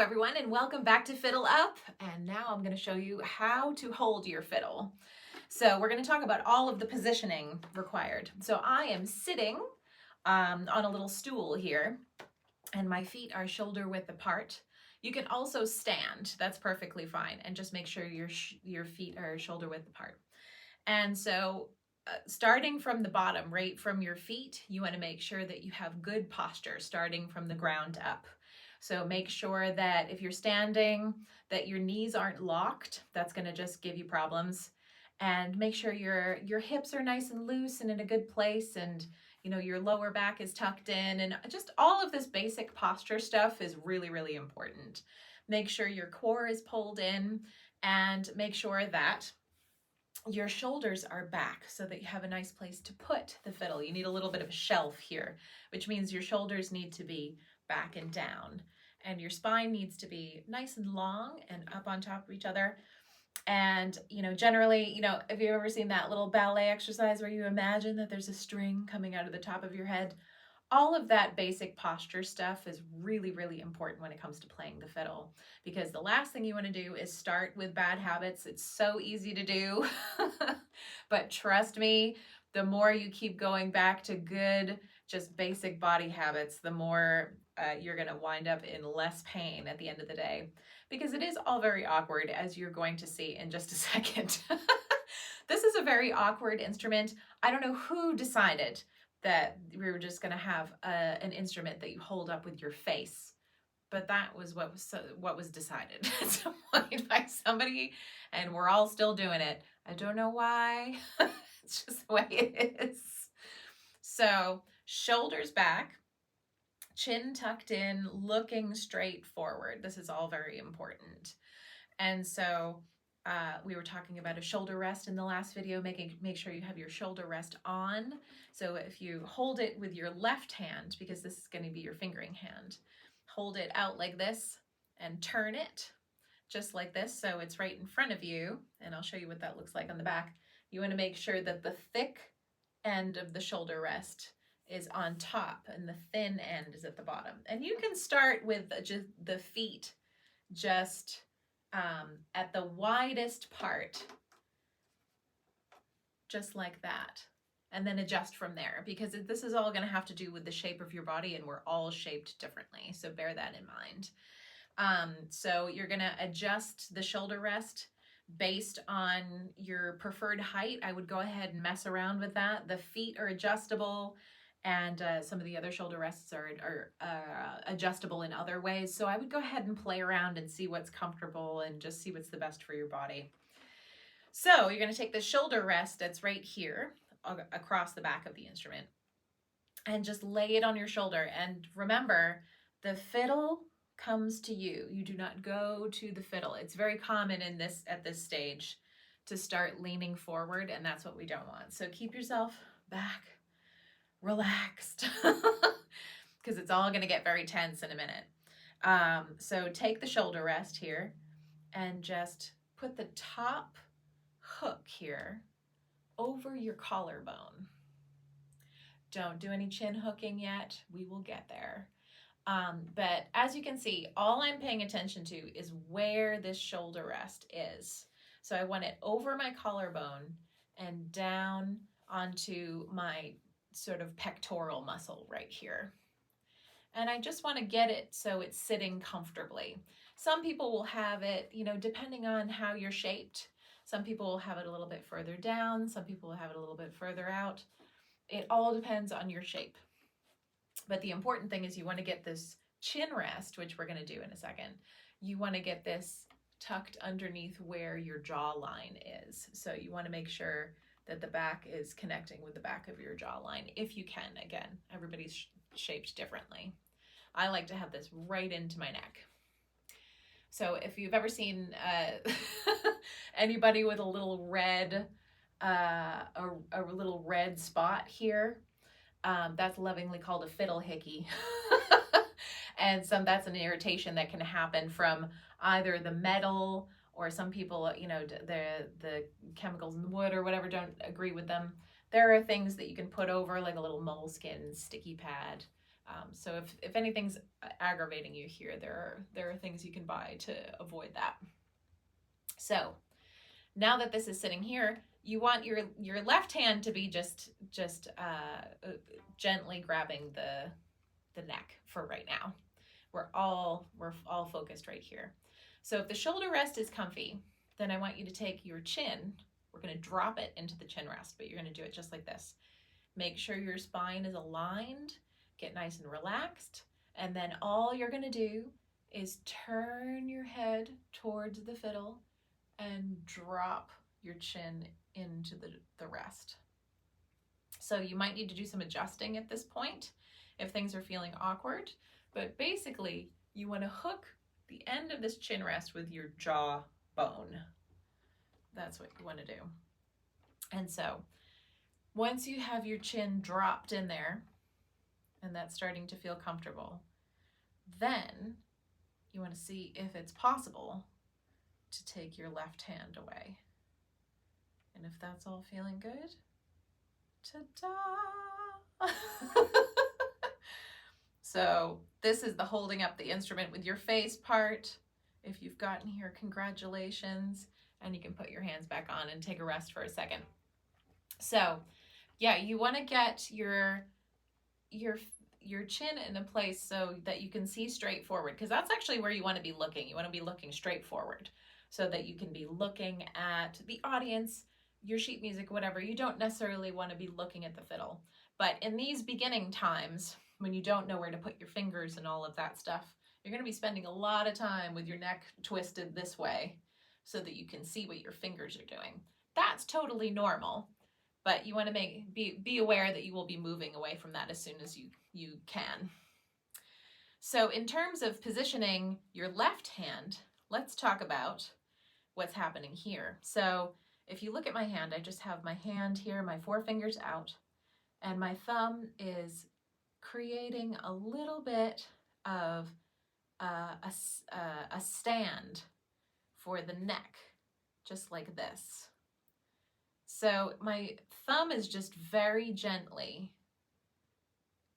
Hello everyone and welcome back to FiddleUP, and now I'm going to show you how to hold your fiddle. So we're going to talk about all of the positioning required. So I am sitting on a little stool here and my feet are shoulder width apart. You can also stand, that's perfectly fine, and just make sure your feet are shoulder width apart. And so starting from the bottom, right from your feet, you want to make sure that you have good posture starting from the ground up. So make sure that if you're standing, that your knees aren't locked. That's going to just give you problems. And make sure your hips are nice and loose and in a good place, and your lower back is tucked in, and just all of this basic posture stuff is really, really important. Make sure your core is pulled in, and make sure that your shoulders are back so that you have a nice place to put the fiddle. You need a little bit of a shelf here, which means your shoulders need to be back and down, and your spine needs to be nice and long and up on top of each other. And generally, have you ever seen that little ballet exercise where you imagine that there's a string coming out of the top of your head? All of that basic posture stuff is really, really important when it comes to playing the fiddle, because the last thing you want to do is start with bad habits. It's so easy to do, but trust me, the more you keep going back to good, just basic body habits, the more you're going to wind up in less pain at the end of the day, because it is all very awkward, as you're going to see in just a second. This is a very awkward instrument. I don't know who decided that we were just going to have an instrument that you hold up with your face, but that was what was decided at some point by somebody, and we're all still doing it. I don't know why. It's just the way it is. So shoulders back, chin tucked in, looking straight forward. This is all very important. And so we were talking about a shoulder rest in the last video. Make sure you have your shoulder rest on. So if you hold it with your left hand, because this is going to be your fingering hand, hold it out like this and turn it just like this, so it's right in front of you, and I'll show you what that looks like on the back. You want to make sure that the thick end of the shoulder rest is on top and the thin end is at the bottom. And you can start with just the feet just at the widest part, just like that, and then adjust from there, because this is all going to have to do with the shape of your body, and we're all shaped differently, so bear that in mind. So you're going to adjust the shoulder rest based on your preferred height. I would go ahead and mess around with that. The feet are adjustable, and some of the other shoulder rests are adjustable in other ways. So I would go ahead and play around and see what's comfortable and just see what's the best for your body. So you're going to take the shoulder rest that's right here across the back of the instrument and just lay it on your shoulder. And remember, the fiddle comes to you. You do not go to the fiddle. It's very common at this stage to start leaning forward, and that's what we don't want. So keep yourself back, relaxed, because it's all going to get very tense in a minute. So take the shoulder rest here and just put the top hook here over your collarbone. Don't do any chin hooking yet. We will get there. But as you can see, all I'm paying attention to is where this shoulder rest is. So I want it over my collarbone and down onto my sort of pectoral muscle right here. And I just want to get it so it's sitting comfortably. Some people will have it, depending on how you're shaped. Some people will have it a little bit further down. Some people will have it a little bit further out. It all depends on your shape. But the important thing is you want to get this chin rest, which we're going to do in a second. You want to get this tucked underneath where your jawline is. So you want to make sure that the back is connecting with the back of your jawline, if you can. Again, everybody's shaped differently. I like to have this right into my neck. So if you've ever seen anybody with a little red, a little red spot here, that's lovingly called a fiddle hickey. And that's an irritation that can happen from either the metal, or some people, the chemicals in the wood or whatever don't agree with them. There are things that you can put over, like a little moleskin sticky pad, So if anything's aggravating you here, there are things you can buy to avoid that. So now that this is sitting here, you want your left hand to be just gently grabbing the neck for right now. We're all focused right here. So if the shoulder rest is comfy, then I want you to take your chin. We're going to drop it into the chin rest, but you're going to do it just like this. Make sure your spine is aligned, get nice and relaxed, and then all you're going to do is turn your head towards the fiddle and drop your chin into the rest. So you might need to do some adjusting at this point if things are feeling awkward, but basically you want to hook the end of this chin rest with your jaw bone. That's what you want to do. And so once you have your chin dropped in there and that's starting to feel comfortable, then you want to see if it's possible to take your left hand away. And if that's all feeling good, ta-da! So this is the holding up the instrument with your face part. If you've gotten here, congratulations. And you can put your hands back on and take a rest for a second. So yeah, you want to get your chin in a place so that you can see straight forward, because that's actually where you want to be looking. You want to be looking straight forward so that you can be looking at the audience, your sheet music, whatever. You don't necessarily want to be looking at the fiddle. But in these beginning times, when you don't know where to put your fingers and all of that stuff, you're going to be spending a lot of time with your neck twisted this way so that you can see what your fingers are doing. That's totally normal, but you want to be aware that you will be moving away from that as soon as you can. So in terms of positioning your left hand, let's talk about what's happening here. So if you look at my hand, I just have my hand here, my four fingers out, and my thumb is creating a little bit of a stand for the neck, just like this. So my thumb is just very gently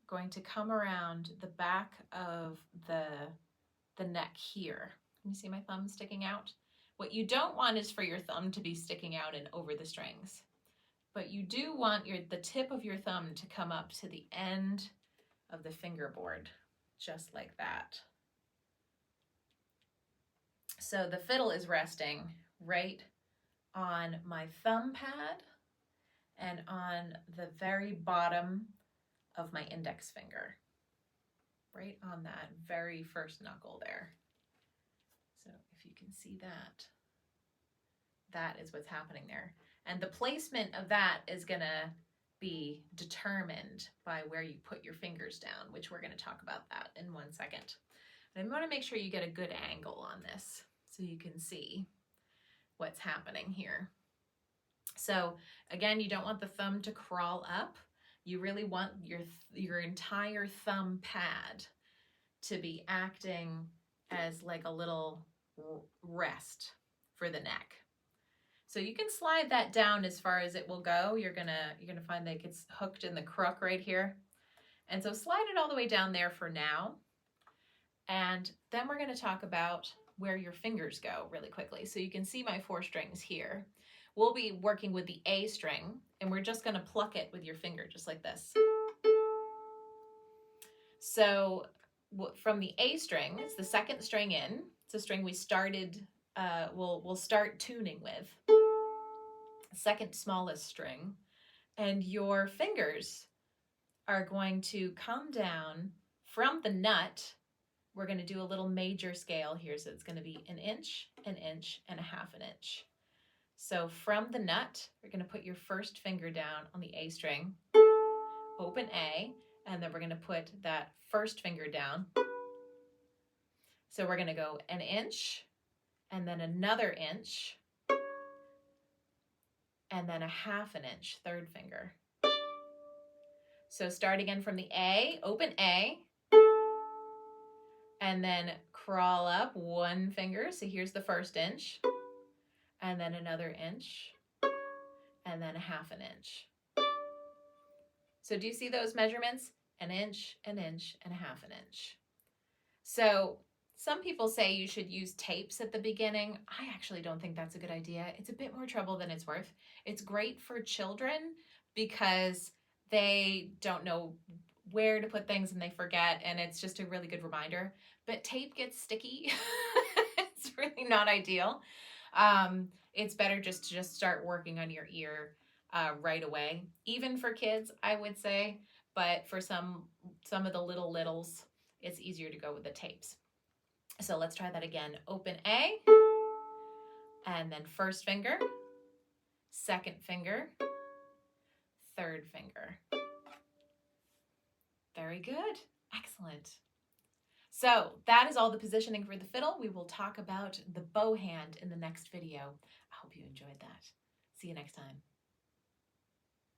going to come around the back of the neck here. Can you see my thumb sticking out? What you don't want is for your thumb to be sticking out and over the strings, but you do want the tip of your thumb to come up to the end of the fingerboard, just like that. So the fiddle is resting right on my thumb pad and on the very bottom of my index finger, right on that very first knuckle there. So if you can see that, that is what's happening there. And the placement of that is gonna be determined by where you put your fingers down, which we're gonna talk about that in 1 second. And I wanna make sure you get a good angle on this so you can see what's happening here. So again, you don't want the thumb to crawl up. You really want your entire thumb pad to be acting as like a little rest for the neck. So you can slide that down as far as it will go. You're gonna find that it gets hooked in the crook right here. And so slide it all the way down there for now. And then we're gonna talk about where your fingers go really quickly. So you can see my 4 strings here. We'll be working with the A string, and we're just gonna pluck it with your finger, just like this. So from the A string, it's the second string in. It's a string we started, we'll start tuning with. Second smallest string. And your fingers are going to come down from the nut. We're gonna do a little major scale here. So it's gonna be an inch, and a half an inch. So from the nut, we're gonna put your first finger down on the A string, open A, and then we're gonna put that first finger down. So we're gonna go an inch, and then another inch, and then a half an inch, third finger. So start again from the A, open A, and then crawl up 1 finger. So here's the first inch, and then another inch, and then a half an inch. So do you see those measurements? an inch, an inch, and a half an inch. So some people say you should use tapes at the beginning. I actually don't think that's a good idea. It's a bit more trouble than it's worth. It's great for children because they don't know where to put things and they forget, and it's just a really good reminder. But tape gets sticky. It's really not ideal. It's better just to start working on your ear right away. Even for kids, I would say, but for some of the littles, it's easier to go with the tapes. So let's try that again. Open A, and then first finger, second finger, third finger. Very good. Excellent. So that is all the positioning for the fiddle. We will talk about the bow hand in the next video. I hope you enjoyed that. See you next time.